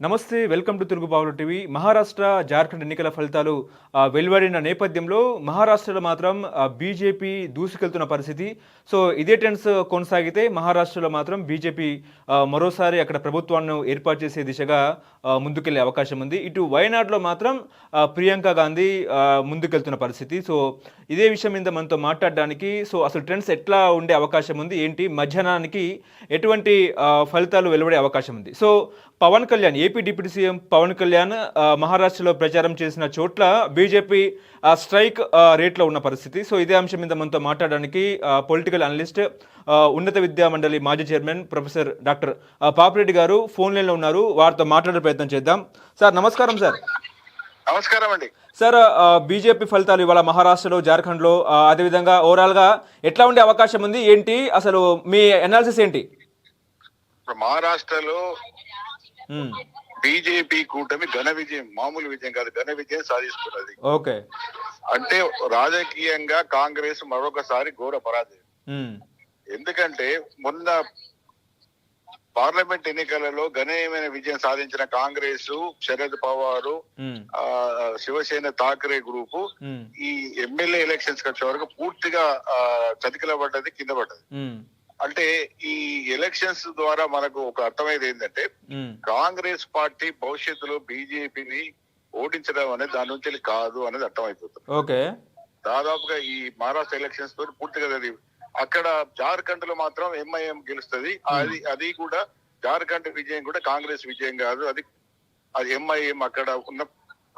నమస్తే, welcome to Telugu బావులు TV. Maharashtra, Jharkhand ఎన్నికల ఫలితాలు వెలువడిన నేపథ్యంలో మహారాష్ట్రలో మాత్రం బీజేపీ దూసుకెళ్తున్న పరిస్థితి. సో ఇదే ట్రెండ్స్ కొనసాగితే మహారాష్ట్రలో మాత్రం బీజేపీ మరోసారి అక్కడ ప్రభుత్వాన్ని ఏర్పాటు చేసే దిశగా ముందుకెళ్లే అవకాశం ఉంది. ఇటు వయనాడ్లో మాత్రం ప్రియాంక గాంధీ ముందుకెళ్తున్న పరిస్థితి. సో ఇదే విషయం మీద మనతో మాట్లాడడానికి అసలు ట్రెండ్స్ ఎట్లా ఉండే అవకాశం ఉంది, ఏంటి మధ్యాహ్నానికి ఎటువంటి ఫలితాలు వెలువడే అవకాశం ఉంది. So Pawan Kalyan, AP deputy CM Pawan Kalyan మహారాష్ట్రలో ప్రచారం చేసిన చోట్ల బీజేపీ స్ట్రైక్ రేట్లో ఉన్న పరిస్థితి. సో ఇదే అంశం మీద మనతో మాట్లాడడానికి పొలిటికల్ అనలిస్ట్, ఉన్నత విద్యా మండలి మాజీ చైర్మన్ ప్రొఫెసర్ డాక్టర్ పాపిరెడ్డి గారు ఫోన్ లైన్లో ఉన్నారు. వారితో మాట్లాడే ప్రయత్నం చేద్దాం. సార్ నమస్కారం. సార్ నమస్కారం అండి. సార్, బీజేపీ ఫలితాలు ఇవాళ మహారాష్ట్రలో, జార్ఖండ్లో, అదేవిధంగా ఓవరాల్గా ఎట్లా ఉండే అవకాశం ఉంది, ఏంటి అసలు మీ అనాలిసిస్ ఏంటి? మహారాష్ట్రలో బీజేపీ కూటమి ఘన విజయం, మామూలు విజయం కాదు, ఘన విజయం సాధిస్తున్నది. ఓకే, అంటే రాజకీయంగా కాంగ్రెస్ మరొకసారి ఘోర పరాజయం. ఎందుకంటే మొన్న పార్లమెంట్ ఎన్నికలలో గణనీయమైన విజయం సాధించిన కాంగ్రెస్, శరద్ పవార్, శివసేన ఠాకరే గ్రూపు ఈ ఎమ్మెల్యే ఎలక్షన్స్ వచ్చే వరకు పూర్తిగా చతికిలబడ్డది, కింద పడ్డది. అంటే ఈ ఎలక్షన్స్ ద్వారా మనకు ఒక అర్థమైంది ఏంటంటే కాంగ్రెస్ పార్టీ భవిష్యత్తులో బీజేపీని ఓడించడం అనేది దాని నుంచి కాదు అనేది అర్థమైపోతుంది. ఓకే, దాదాపుగా ఈ మహారాష్ట్ర ఎలక్షన్స్ తో పూర్తిగా అక్కడ జార్ఖండ్ లో మాత్రం ఎంఐఎం గెలుస్తుంది. అది కూడా జార్ఖండ్ విజయం కూడా కాంగ్రెస్ విజయం కాదు, అది ఎంఐఎం అక్కడ ఉన్న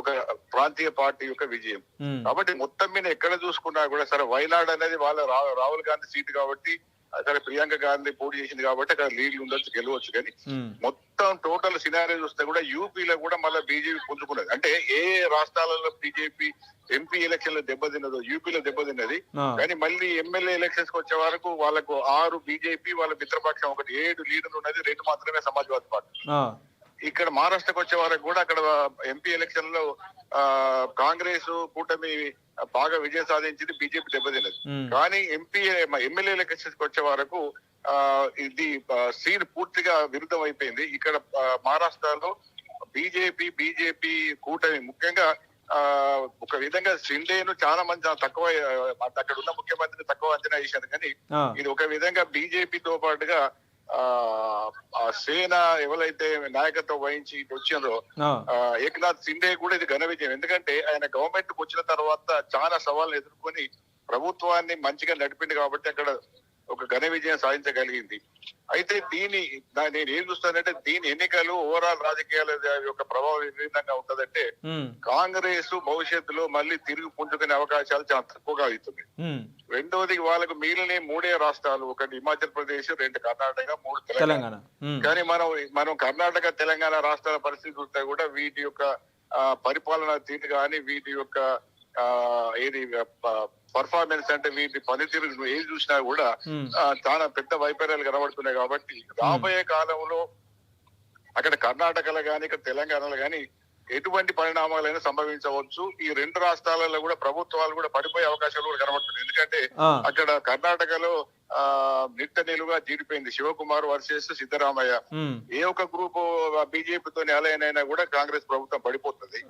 ఒక ప్రాంతీయ పార్టీ యొక్క విజయం. కాబట్టి మొత్తం మీద ఎక్కడ చూసుకున్నా కూడా సరే వయనాడ్ అనేది వాళ్ళ రాహుల్ గాంధీ సీట్ కాబట్టి, సరే ప్రియాంక గాంధీ పోటీ చేసింది కాబట్టి అక్కడ లీడ్ ఉండొచ్చు, గెలవచ్చు. కానీ మొత్తం టోటల్ సినారియో చూస్తే కూడా యూపీలో కూడా మళ్ళీ బీజేపీ పుంజుకున్నది. అంటే ఏ రాష్ట్రాలలో బీజేపీ ఎంపీ ఎలక్షన్ లో దెబ్బతిన్నదో యూపీలో దెబ్బతిన్నది. కానీ మళ్ళీ ఎమ్మెల్యే ఎలక్షన్స్ కి వచ్చే వరకు వాళ్ళకు 6 బీజేపీ, వాళ్ళ మిత్రపక్షం 7 లీడర్లు ఉన్నది, 2 మాత్రమే సమాజ్వాదీ పార్టీ. ఇక్కడ మహారాష్ట్రకి వచ్చే వరకు కూడా అక్కడ ఎంపీ ఎలక్షన్ లో కాంగ్రెస్ కూటమి బాగా విజయం సాధించింది, బీజేపీ దెబ్బతిన్నది. కానీ ఎమ్మెల్యే ఎలక్షన్స్ వచ్చే వరకు ఇది సీన్ పూర్తిగా విరుద్ధం అయిపోయింది. ఇక్కడ మహారాష్ట్రలో బీజేపీ కూటమి ముఖ్యంగా ఒక విధంగా షిండేను చాలా మంది తక్కువ, అక్కడ ఉన్న ముఖ్యమంత్రిని తక్కువ అంచనా వేశారు. కానీ ఇది ఒక విధంగా బీజేపీతో పాటుగా సేన ఎవరైతే నాయకత్వం వహించి వచ్చిందో ఏకనాథ్ షిండే కూడా ఇది ఘన విజయం. ఎందుకంటే ఆయన గవర్నమెంట్ కు వచ్చిన తర్వాత చాలా సవాళ్ళను ఎదుర్కొని ప్రభుత్వాన్ని మంచిగా నడిపింది కాబట్టి అక్కడ ఒక ఘన విజయం సాధించగలిగింది. అయితే నేను ఏం చూస్తానంటే దీని ఎన్నికలు ఓవరాల్ రాజకీయాల యొక్క ప్రభావం ఏ విధంగా ఉంటదంటే కాంగ్రెస్ భవిష్యత్తులో మళ్ళీ తిరిగి పుంజుకునే అవకాశాలు చాలా తక్కువగా అవుతుంది. రెండోది వాళ్ళకు మిగిలిన 3 రాష్ట్రాలు, ఒకటి హిమాచల్ ప్రదేశ్, 2 కర్ణాటక, 3 తెలంగాణ. కానీ మనం కర్ణాటక, తెలంగాణ రాష్ట్రాల పరిస్థితి చూస్తే కూడా వీటి యొక్క పరిపాలన తీరు కానీ, వీటి యొక్క ఏది పర్ఫార్మెన్స్ అంటే వీటి పనితీరు ఏది చూసినా కూడా చాలా పెద్ద వైఫల్యాలు కనబడుతున్నాయి. కాబట్టి రాబోయే కాలంలో అక్కడ కర్ణాటకలో గాని, ఇక్కడ తెలంగాణలో గాని ఎటువంటి పరిణామాలైనా సంభవించవచ్చు. ఈ 2 రాష్ట్రాలలో కూడా ప్రభుత్వాలు కూడా పడిపోయే అవకాశాలు కూడా కనబడుతున్నాయి. ఎందుకంటే అక్కడ కర్ణాటకలో నిలువుగా జీడిపోయింది శివకుమార్ వర్సెస్ సిద్ధరామయ్య. ఏ ఒక్క గ్రూప్ బీజేపీతో అలైన్ అయినా కూడా కాంగ్రెస్ ప్రభుత్వం పడిపోతుంది.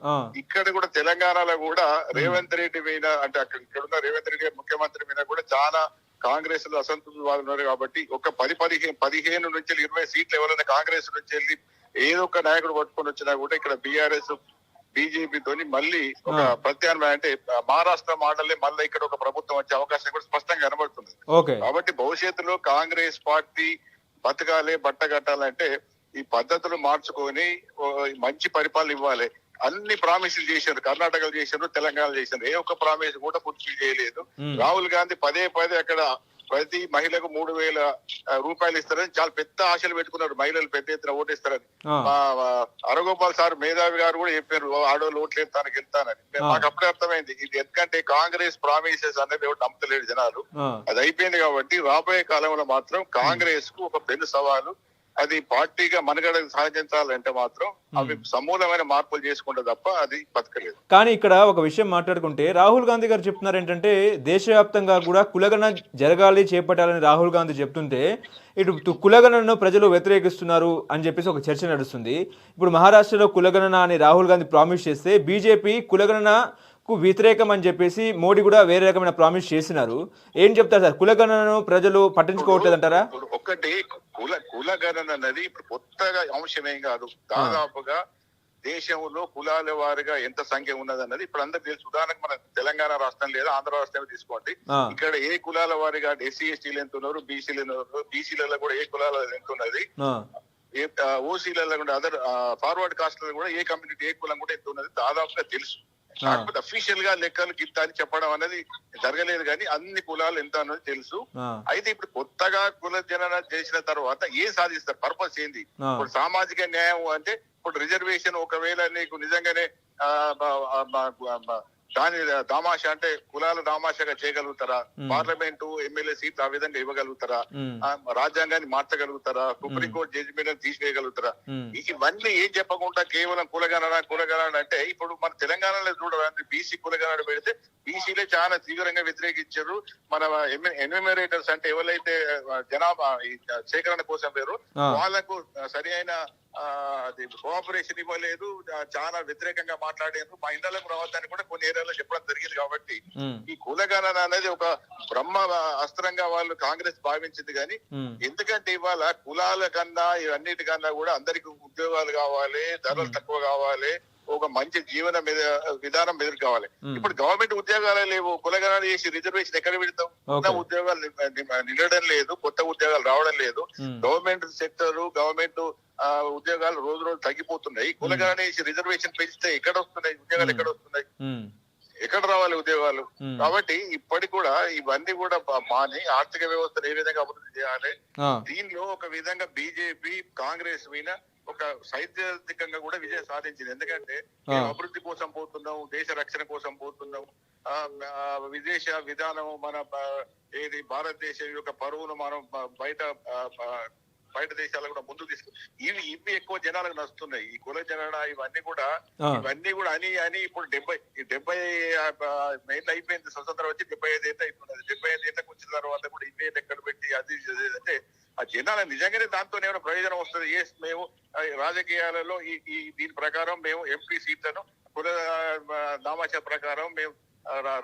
ఇక్కడ కూడా తెలంగాణలో కూడా రేవంత్ రెడ్డి మీద, అంటే ఇక్కడ ఉన్న రేవంత్ రెడ్డి ముఖ్యమంత్రి మీద కూడా చాలా కాంగ్రెస్ లో అసంతృప్తి వాళ్ళు ఉన్నారు. కాబట్టి ఒక 15 నుంచి 20 సీట్లు ఎవరైనా కాంగ్రెస్ నుంచి వెళ్ళి ఏదో ఒక నాయకుడు పట్టుకొని వచ్చినా కూడా ఇక్కడ బీఆర్ఎస్ బీజేపీతోని మళ్ళీ ఒక ప్రత్యామ్నాయం, అంటే మహారాష్ట్ర మోడల్ మళ్ళీ ఇక్కడ ఒక ప్రభుత్వం వచ్చే అవకాశం కూడా స్పష్టంగా కనబడుతుంది. కాబట్టి భవిష్యత్తులో కాంగ్రెస్ పార్టీ బతకాలి, బట్టగట్టాలంటే ఈ పద్ధతులు మార్చుకొని మంచి పరిపాలన ఇవ్వాలి. అన్ని ప్రామిసులు చేశారు, కర్ణాటకలో చేశారు, తెలంగాణ చేశారు, ఏ ఒక్క ప్రామిస్ కూడా ఫుల్ఫిల్ చేయలేదు. రాహుల్ గాంధీ పదే అక్కడ ప్రతి మహిళకు 3,000 రూపాయలు ఇస్తారని చాలా పెద్ద ఆశలు పెట్టుకున్నారు, మహిళలు పెద్ద ఎత్తున ఓటేస్తారని. అరగోపాల్ సార్ మేధావి గారు కూడా చెప్పారు ఆడవాళ్ళు ఓట్లేదు తనకి వెళ్తానని. నాకు అప్పుడే అర్థమైంది ఇది ఎందుకంటే కాంగ్రెస్ ప్రామిసెస్ అనేది ఎవరు నమ్మతలేడు జనాలు. అది అయిపోయింది. కాబట్టి రాబోయే కాలంలో మాత్రం కాంగ్రెస్ కు ఒక పెద్ద సవాలు. అది పార్టీగా మనుగడ సాధించాలంటే మాత్రం అవి సమూలమైన మార్పులు చేసుకుంటే తప్ప అది బతకలేదు. కానీ ఇక్కడ ఒక విషయం మాట్లాడుకుంటే రాహుల్ గాంధీ గారు చెప్తున్నారు ఏంటంటే దేశవ్యాప్తంగా కూడా కులగణన జరగాలి చేపట్టాలని రాహుల్ గాంధీ చెప్తుంటే ఇటు కులగణనను ప్రజలు వ్యతిరేకిస్తున్నారు అని చెప్పేసి ఒక చర్చ నడుస్తుంది. ఇప్పుడు మహారాష్ట్రలో కులగణన అని రాహుల్ గాంధీ ప్రామిస్ చేస్తే బీజేపీ కులగణనకు వ్యతిరేకం అని చెప్పేసి మోడీ కూడా వేరే రకమైన ప్రామిస్ చేసినారు. ఏం చెప్తారు సార్, కులగణనను ప్రజలు పట్టించుకోవట్లేదంటారా? ఒకటి కులగణన అన్నది ఇప్పుడు కొత్తగా అంశమేం కాదు. దాదాపుగా దేశంలో కులాల వారిగా ఎంత సంఖ్య ఉన్నదన్నది ఇప్పుడు అందరికి తెలుసు. ఉదాహరణకు మన తెలంగాణ రాష్ట్రం లేదా ఆంధ్ర రాష్ట్రం తీసుకోండి. ఇక్కడ ఏ కులాల వారిగా ఎస్సీ ఎస్టీలు ఎంత ఉన్నారు, బీసీలు ఎంత ఉన్నారు, బీసీలలో కూడా ఏ కులాల ఎంత ఉన్నది, ఓసీలలో కూడా అదర్ ఫార్వర్డ్ కాస్ట్లలో కూడా ఏ కమ్యూనిటీ ఏ కులం కూడా ఎంత ఉన్నది దాదాపుగా తెలుసు. కాకపోతే అఫీషియల్ గా లెక్కలు గిత్త అని చెప్పడం అనేది జరగలేదు, కానీ అన్ని కులాలు ఎంత అన్నది తెలుసు. అయితే ఇప్పుడు కొత్తగా కుల జనన చేసిన తర్వాత ఏం సాధిస్తారు, పర్పస్ ఏంది? ఇప్పుడు సామాజిక న్యాయం అంటే ఇప్పుడు రిజర్వేషన్ ఒకవేళ నీకు నిజంగానే దాని దామాషా అంటే కులాల దామాషాగా చేయగలుగుతారా? పార్లమెంటు ఎమ్మెల్యే సీట్లు ఆ విధంగా ఇవ్వగలుగుతారా? రాజ్యాంగాన్ని మార్చగలుగుతారా? Supreme court judgement తీసివేయగలుగుతారా? ఇవన్నీ ఏం చెప్పకుండా కేవలం కులగణన అంటే ఇప్పుడు మన తెలంగాణలో చూడాలంటే బీసీ కులగణన పెడితే బీసీలే చాలా తీవ్రంగా వ్యతిరేకించారు. మన ఎన్యూమరేటర్స్ అంటే ఎవరైతే జనాభా సేకరణ కోసం లేరు వాళ్లకు సరి అయిన కోఆపరేషన్ ఇవ్వలేదు, చాలా వ్యతిరేకంగా మాట్లాడారు. మా ఇండ్లకు రావద్దని కూడా కొన్ని ఏరియాలో చెప్పడం జరిగింది. కాబట్టి ఈ కులగణన అనేది ఒక బ్రహ్మ అస్త్రంగా వాళ్ళు కాంగ్రెస్ భావించింది. కానీ ఎందుకంటే ఇవాళ కులాల కన్నా ఇవన్నిటికన్నా కూడా అందరికి ఉద్యోగాలు కావాలి, ధరలు తక్కువ కావాలి, ఒక మంచి జీవన విధానం ఎదురు కావాలి. ఇప్పుడు గవర్నమెంట్ ఉద్యోగాలే లేవు, కులగణన చేసి రిజర్వేషన్ ఎక్కడ పెడతాం? ఉన్న ఉద్యోగాలు నిలడం లేదు, కొత్త ఉద్యోగాలు రావడం లేదు. గవర్నమెంట్ సెక్టర్ గవర్నమెంట్ ఉద్యోగాలు రోజు రోజు తగ్గిపోతున్నాయి. కులగణన చేసి రిజర్వేషన్ పెంచితే ఎక్కడ వస్తున్నాయి ఉద్యోగాలు? ఎక్కడ వస్తున్నాయి? ఎక్కడ రావాలి ఉద్యోగాలు? కాబట్టి ఇప్పటికి కూడా ఇవన్నీ కూడా మాని ఆర్థిక వ్యవస్థను ఏ విధంగా అభివృద్ధి చేయాలి, దీనిలో ఒక విధంగా బీజేపీ కాంగ్రెస్ మీద ఒక సైద్ధాంతికంగా కూడా విజయం సాధించింది. ఎందుకంటే అభివృద్ధి కోసం పోతున్నాం, దేశ రక్షణ కోసం పోతున్నాం, విదేశ విధానం మన ఏది భారతదేశం యొక్క పరువును మనం బయట దేశాలు కూడా ముందుకు తీసుకు ఇవి ఎక్కువ జనాలకు నచ్చుతున్నాయి. ఈ కుల జన ఇవన్నీ కూడా అని ఇప్పుడు 70 ఏళ్ళు అయిపోయింది స్వతంత్రం వచ్చి, 75 ఏళ్ళు అయిపోయింది. 75 ఏళ్ళకి వచ్చిన తర్వాత కూడా ఇవే లెక్కలు పెట్టి అది అంటే ఆ జనాల నిజంగానే దాంతో ఏమైనా ప్రయోజనం వస్తుంది? మేము రాజకీయాలలో దీని ప్రకారం మేము ఎంపీ సీట్లను కుల నామాచ ప్రకారం మేము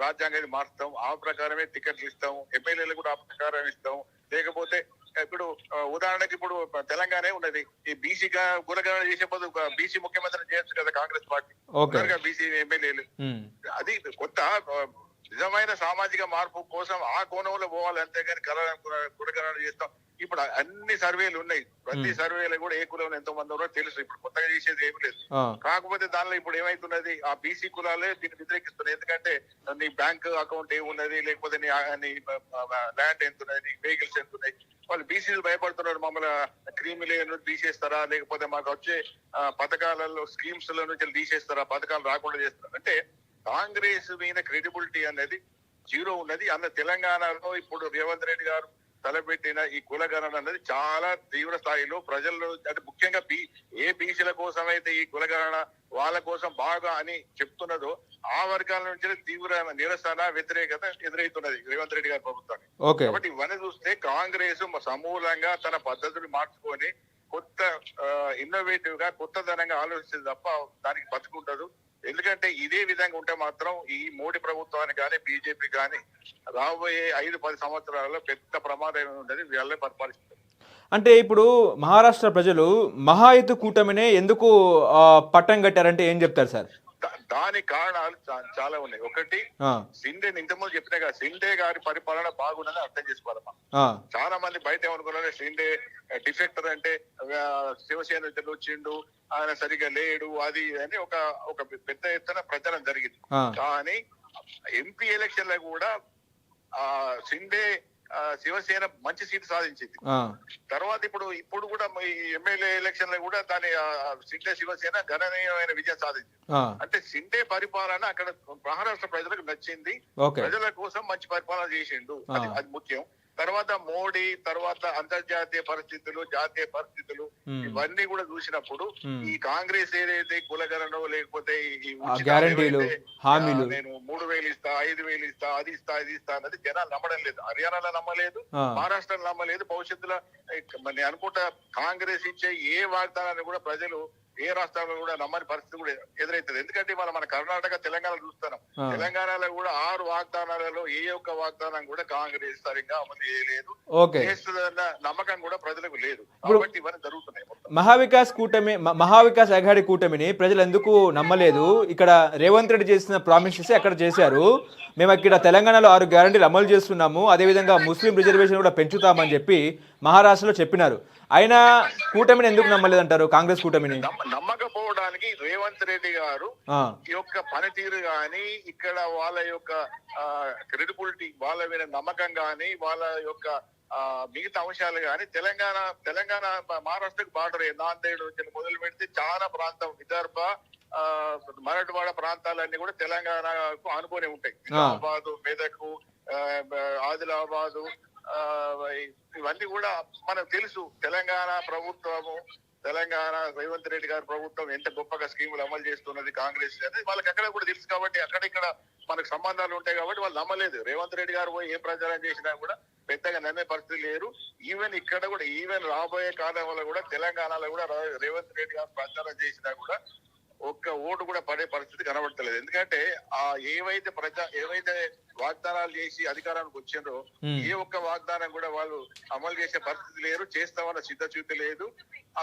రాజ్యాంగాన్ని మారుస్తాం, ఆ ప్రకారమే టికెట్లు ఇస్తాం, ఎమ్మెల్యేలు కూడా ఆ ప్రకారం ఇస్తాం. లేకపోతే ఇప్పుడు ఉదాహరణకి ఇప్పుడు తెలంగాణ ఉన్నది, ఈ బీసీ కులగణన చేసే బదులు బీసీ ముఖ్యమంత్రిని చేయొచ్చు కదా కాంగ్రెస్ పార్టీ, బీసీ ఎమ్మెల్యేలు. అది కొత్త నిజమైన సామాజిక మార్పు కోసం ఆ కోణంలో పోవాలి, అంతేగాని కులగణన చేస్తాం. ఇప్పుడు అన్ని సర్వేలు ఉన్నాయి, ప్రతి సర్వేలో కూడా ఏ కులంలో ఎంతో మంది ఉన్నారో తెలుసు. ఇప్పుడు కొత్తగా చేసేది ఏమి లేదు. కాకపోతే దానిలో ఇప్పుడు ఏమైతున్నది, ఆ బీసీ కులాలే దీన్ని వ్యతిరేకిస్తున్నాయి. ఎందుకంటే నీ బ్యాంక్ అకౌంట్ ఏమున్నది, లేకపోతే నీ ల్యాండ్ ఎంత ఉన్నది, నీ వెహికల్స్ ఎంత ఉన్నాయి, వాళ్ళు బీసీలు భయపడుతున్నారు. మమ్మల్ని క్రీమిలేను తీసేస్తారా, లేకపోతే మాకు వచ్చే పథకాలలో స్కీమ్స్ లో నుంచి తీసేస్తారా, పథకాలు రాకుండా చేస్తారా అంటే కాంగ్రెస్ మీద క్రెడిబిలిటీ అనేది జీరో ఉన్నది. అన్న తెలంగాణలో ఇప్పుడు రేవంత్ రెడ్డి గారు తలపెట్టిన ఈ కులగణన అనేది చాలా తీవ్ర స్థాయిలో ప్రజల్లో అంటే ముఖ్యంగా ఏ బీసీల కోసం అయితే ఈ కులగణన వాళ్ళ కోసం బాగా అని చెప్తున్నదో ఆ వర్గాల నుంచి తీవ్ర నిరసన వ్యతిరేకత ఎదురవుతున్నది రేవంత్ రెడ్డి గారి ప్రభుత్వాన్ని. కాబట్టి ఇవన్నీ చూస్తే కాంగ్రెస్ సమూలంగా తన పద్ధతులు మార్చుకొని కొత్త ఇన్నోవేటివ్ గా కొత్తదనంగా ఆలోచిస్తుంది తప్ప దానికి బతుకుంటదు. ఎందుకంటే ఇదే విధంగా ఉంటే మాత్రం ఈ మోడీ ప్రభుత్వానికి కానీ బీజేపీ కానీ రాబోయే 5-10 సంవత్సరాలలో పెద్ద ప్రమాదం ఉండదు, వీళ్ళే పరిపాలిస్తారు. అంటే ఇప్పుడు మహారాష్ట్ర ప్రజలు మహాయుత్ కూటమినే ఎందుకు పట్టం కట్టారంటే ఏం చెప్తారు సార్? దానికి కారణాలు చాలా ఉన్నాయి. ఒకటి, షిండే ఇంతకుముందు చెప్పినా కదా, షిండే గారి పరిపాలన బాగుందని అర్థం చేసుకోవాలమ్మా. చాలా మంది బయట ఏమనుకున్నారు, షిండే డిఫెక్టర్ అంటే శివసేన వచ్చిండు, ఆయన సరిగా లేడు, అది అని ఒక పెద్ద ఎత్తున ప్రచారం జరిగింది. కానీ ఎంపీ ఎలక్షన్ లో కూడా షిండే శివసేన మంచి సీటు సాధించింది. తర్వాత ఇప్పుడు కూడా ఎమ్మెల్యే ఎలక్షన్ లో కూడా దాని షిండే శివసేన గణనీయమైన విజయం సాధించింది. అంటే షిండే పరిపాలన అక్కడ మహారాష్ట్ర ప్రజలకు నచ్చింది, ప్రజల కోసం మంచి పరిపాలన చేసిండు, అది ముఖ్యం. తర్వాత మోడీ, తర్వాత అంతర్జాతీయ పరిస్థితులు, జాతీయ పరిస్థితులు ఇవన్నీ కూడా చూసినప్పుడు ఈ కాంగ్రెస్ ఏదైతే కులగణనో లేకపోతే ఈ గ్యారంటీలు, హామీలు, నేను 3,000 ఇస్తా, 5,000 ఇస్తా, అది ఇస్తా, ఇది ఇస్తా అన్నది జనాలు నమ్మడం లేదు. హర్యానాలో నమ్మలేదు, మహారాష్ట్రలో నమ్మలేదు. భవిష్యత్తులో నేను అనుకుంటా కాంగ్రెస్ ఇచ్చే ఏ వాగ్దానాన్ని కూడా ప్రజలు ఏ రాష్ట్రాల్లో కూడా నమ్మని పరిస్థితి కూడా ఎదురైతుంది. ఎందుకంటే ఇవాళ మన కర్ణాటక, తెలంగాణ చూస్తున్నాం. తెలంగాణలో కూడా 6 వాగ్దానాలలో ఏ ఒక్క వాగ్దానం కూడా కాంగ్రెస్ సరిగ్గా అమలు చేయలేదు, చేస్తుందన్న నమ్మకం కూడా ప్రజలకు లేదు. కాబట్టి ఇవన్నీ జరుగుతున్నాయి. మహావికాస్ అఘాడి కూటమిని ప్రజలు ఎందుకు నమ్మలేదు? ఇక్కడ రేవంత్ రెడ్డి చేసిన ప్రామిసెస్ అక్కడ చేశారు. మేము ఇక్కడ తెలంగాణలో 6 గ్యారంటీలు అమలు చేస్తున్నాము, అదేవిధంగా ముస్లిం రిజర్వేషన్ కూడా పెంచుతామని చెప్పి మహారాష్ట్రలో చెప్పినారు. అయినా కూటమిని ఎందుకు నమ్మలేదంటారు? కాంగ్రెస్ కూటమిని నమ్మకపోవడానికి రేవంత్ రెడ్డి గారు యొక్క పనితీరు గాని, ఇక్కడ వాళ్ళ యొక్క క్రెడిబిలిటీ, వాళ్ళ మీద నమ్మకం గాని, వాళ్ళ యొక్క మిగతా అంశాలు గాని తెలంగాణ మహారాష్ట్రకు బార్డర్ నాందేడ్ నుంచి మొదలు పెడితే చాలా ప్రాంతం, విదర్భ, మరాఠవాడ ప్రాంతాలన్నీ కూడా తెలంగాణకు ఆనుకొని ఉంటాయి. నిజామాబాద్, మెదక్, ఆదిలాబాదు, ఇవన్నీ కూడా మనకు తెలుసు. తెలంగాణ ప్రభుత్వము, తెలంగాణ రేవంత్ రెడ్డి గారి ప్రభుత్వం ఎంత గొప్పగా స్కీములు అమలు చేస్తున్నది కాంగ్రెస్ అనేది వాళ్ళకి అక్కడ కూడా తెలుసు. కాబట్టి అక్కడిక్కడ మనకు సంబంధాలు ఉంటాయి కాబట్టి వాళ్ళు నమ్మలేదు. రేవంత్ రెడ్డి గారు పోయి ఏ ప్రచారం చేసినా కూడా పెద్దగా నమ్మే పరిస్థితి లేరు. ఈవెన్ ఇక్కడ కూడా, ఈవెన్ రాబోయే కాలంలో కూడా తెలంగాణలో కూడా రేవంత్ రెడ్డి గారు ప్రచారం చేసినా కూడా ఒక్క ఓటు కూడా పడే పరిస్థితి కనబడతలేదు. ఎందుకంటే ఏవైతే వాగ్దానాలు చేసి అధికారానికి వచ్చిండ్రో ఏ ఒక్క వాగ్దానం కూడా వాళ్ళు అమలు చేసే పరిస్థితి లేరు, చేస్తామన్న సిద్ధచూతి లేదు. ఆ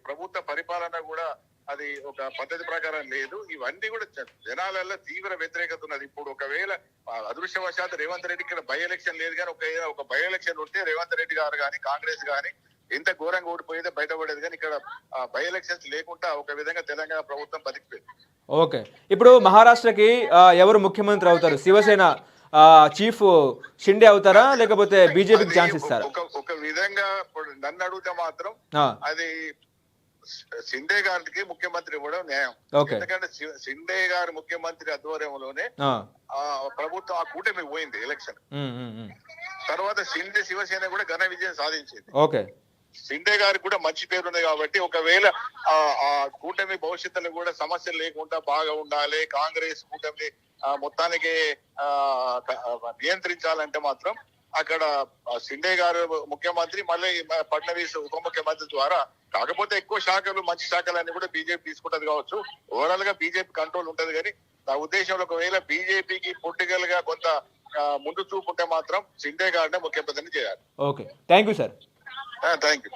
ప్రభుత్వ పరిపాలన కూడా అది ఒక పద్ధతి ప్రకారం లేదు. ఇవన్నీ కూడా జనాలలో తీవ్ర వ్యతిరేకత ఉన్నది. ఇప్పుడు ఒకవేళ అదృష్టవశాత్తు రేవంత్ రెడ్డి ఇక్కడ బై ఎలక్షన్ లేదు, కానీ ఒక బై ఎలక్షన్ ఉంటే రేవంత్ రెడ్డి గారు కానీ కాంగ్రెస్ కానీ ఎంత ఘోరంగా ఓడిపోయేదో బయటపడేది. కానీ ఇక్కడ బై ఎలక్షన్స్ లేకుండా ఒక విధంగా తెలంగాణ ప్రభుత్వం బతికిపోయింది. ఓకే, ఇప్పుడు మహారాష్ట్రకి ఎవరు ముఖ్యమంత్రి అవుతారు? శివసేన చీఫ్ షిండే అవుతారా, లేకపోతే బీజేపీకి ఛాన్స్ ఇస్తారా? ఒక విధంగా నన్ను అడిగితే మాత్రం అది షిండే గారికి ముఖ్యమంత్రి ఇవ్వడం న్యాయం. ఎందుకంటే షిండే గారి ముఖ్యమంత్రి ఆధ్వర్యంలోనే ప్రభుత్వం ఆ కూటమి పోయింది ఎలక్షన్. తర్వాత షిండే శివసేన కూడా ఘన విజయం సాధించింది. షిండే గారికి కూడా మంచి పేరు ఉంది. కాబట్టి ఒకవేళ ఆ కూటమి భవిష్యత్తులో కూడా సమస్యలు లేకుండా బాగా ఉండాలి, కాంగ్రెస్ కూటమి మొత్తానికి నియంత్రించాలంటే మాత్రం అక్కడ షిండే గారు ముఖ్యమంత్రి, మళ్ళీ ఫడ్నవీస్ ఉప ముఖ్యమంత్రి ద్వారా, కాకపోతే ఎక్కువ శాఖలు, మంచి శాఖలు అన్ని కూడా బీజేపీ తీసుకుంటది కావచ్చు. ఓవరాల్ గా బీజేపీ కంట్రోల్ ఉంటది. కానీ నా ఉద్దేశంలో ఒకవేళ బీజేపీకి పొలిటికల్ గా కొంత ముందు చూపుంటే మాత్రం షిండే గారినే ముఖ్యమంత్రిని చేయాలి. Okay, thank you sir. Thank you.